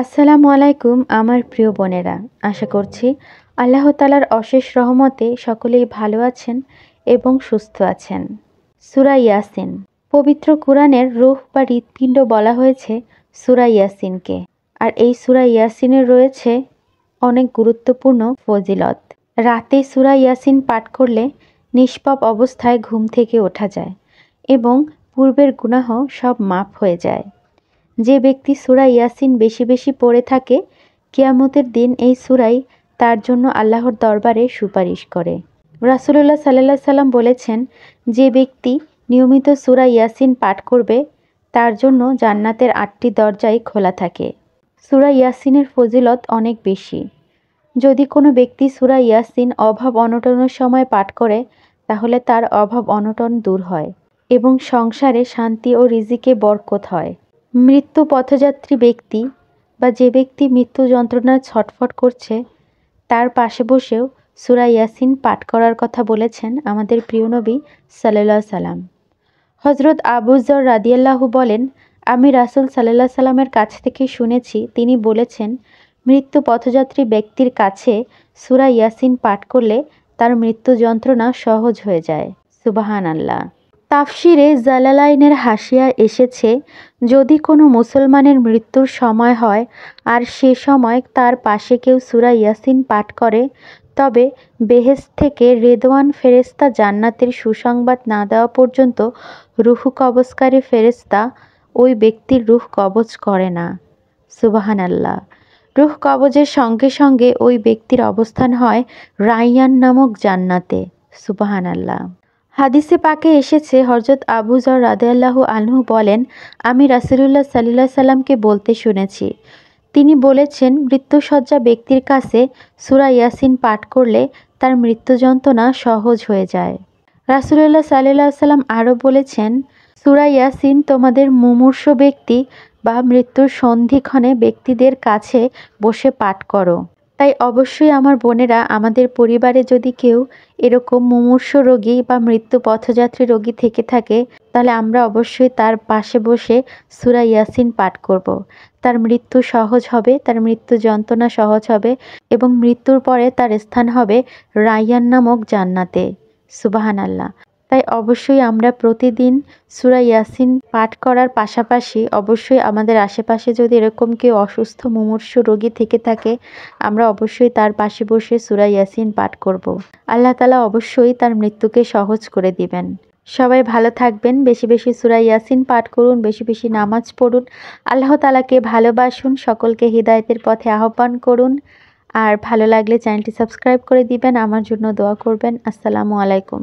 আসসালামু আলাইকুম আমার প্রিয় বোনেরা, আশা করছি আল্লাহ তাআলার অশেষ রহমতে সকলেই ভালো আছেন এবং সুস্থ আছেন। সূরা ইয়াসিন, পবিত্র কুরআনের রূহ বা হৃৎপিণ্ড বলা হয়েছে সূরা ইয়াসিনকে। আর এই সূরা ইয়াসিনের রয়েছে অনেক গুরুত্বপূর্ণ ফজিলত। রাতে সূরা ইয়াসিন পাঠ করলে নিষ্পাপ অবস্থায় ঘুম থেকে ওঠা যায় এবং পূর্বের গুনাহ সব মাফ হয়ে যায়। যে ব্যক্তি সূরা ইয়াসিন বেশি বেশি পড়ে থাকে, কিয়ামতের দিন এই সূরাই তার জন্য আল্লাহর দরবারে সুপারিশ করে। রাসূলুল্লাহ সাল্লাল্লাহু সাল্লাম বলেছেন, যে ব্যক্তি নিয়মিত সূরা ইয়াসিন পাঠ করবে তার জন্য জান্নাতের ৮টি দরজাই খোলা থাকে। সূরা ইয়াসিনের ফজিলত অনেক বেশি। যদি কোনো ব্যক্তি সূরা ইয়াসিন অভাব অনটনের সময় পাঠ করে তাহলে তার অভাব অনটন দূর হয় এবং সংসারে শান্তি ও রিজিকে বরকত হয়। মৃত্যু পথযাত্রী ব্যক্তি বা যে ব্যক্তি মৃত্যু যন্ত্রণায় ছটফট করছে তার পাশে বসেও সূরা ইয়াসিন পাঠ করার কথা বলেছেন আমাদের প্রিয় নবী সাল্লাল্লাহু সাল্লাম। হযরত আবু যর রাদিয়াল্লাহু বলেন, আমি রাসূল সাল্লাল্লাহু সাল্লামের কাছ থেকে শুনেছি, তিনি বলেছেন, মৃত্যু পথযাত্রী ব্যক্তির কাছে সূরা ইয়াসিন পাঠ করলে তার মৃত্যু যন্ত্রণা সহজ হয়ে যায়। সুবহানাল্লাহ। তাফসিরে জালালাইনের হাসিয়া এসেছে, যদি কোনো মুসলমানের মৃত্যুর সময় হয় আর সে সময় তার পাশে কেউ সূরা ইয়াসিন পাঠ করে, তবে বেহেশত থেকে রেদওয়ান ফেরেশতা জান্নাতের সুসংবাদ না দেওয়া পর্যন্ত রূহ কবজকারী ফেরেশতা ওই ব্যক্তির রূহ কবজ করে না। সুবহানাল্লাহ। রূহ কবজের সঙ্গে সঙ্গে ওই ব্যক্তির অবস্থান হয় রায়্যান নামক জান্নাতে। সুবহানাল্লাহ। হাদিসে পাকে এসেছে, হযরত আবু যর রাদিয়াল্লাহু আনহু বলেন, আমি রাসূলুল্লাহ সাল্লাল্লাহু সাল্লামকে বলতে শুনেছি, তিনি বলেছেন, মৃত্যুশয্যা ব্যক্তির কাছে সূরা ইয়াসিন পাঠ করলে তার মৃত্যু যন্ত্রণা সহজ হয়ে যায়। রাসূলুল্লাহ সাল্লাল্লাহু সাল্লাম আরও বলেছেন, সূরা ইয়াসিন তোমাদের মুমূর্ষ ব্যক্তি বা মৃত্যুর সন্ধিক্ষণে ব্যক্তিদের কাছে বসে পাঠ করো। তাই অবশ্যই আমার বোনেরা, আমাদের পরিবারে যদি কেউ এরকম মুমূর্ষ রোগী বা মৃত্যু পথযাত্রী রোগী থেকে থাকে তাহলে আমরা অবশ্যই তার পাশে বসে সূরা ইয়াসিন পাঠ করব। তার মৃত্যু সহজ হবে, তার মৃত্যু যন্ত্রণা সহজ হবে এবং মৃত্যুর পরে তার স্থান হবে রায়্যান নামক জান্নাতে। সুবহানাল্লাহ। তাই অবশ্যই আমরা প্রতিদিন সূরা ইয়াসিন পাঠ করার পাশাপাশি অবশ্যই আমাদের আশেপাশে যদি এরকম কেউ অসুস্থ মুমূর্ষ রোগী থেকে থাকে আমরা অবশ্যই তার পাশে বসে সূরা ইয়াসিন পাঠ করব। আল্লাহ তাআলা অবশ্যই তার মৃত্যুকে সহজ করে দিবেন। সবাই ভালো থাকবেন, বেশি বেশি সূরা ইয়াসিন পাঠ করুন, বেশি বেশি নামাজ পড়ুন, আল্লাহ তাআলাকে ভালোবাসুন, সকলকে হিদায়াতের পথে আহ্বান করুন। আর ভালো লাগলে চ্যানেলটি সাবস্ক্রাইব করে দিবেন, আমার জন্য দোয়া করবেন। আসসালামু আলাইকুম।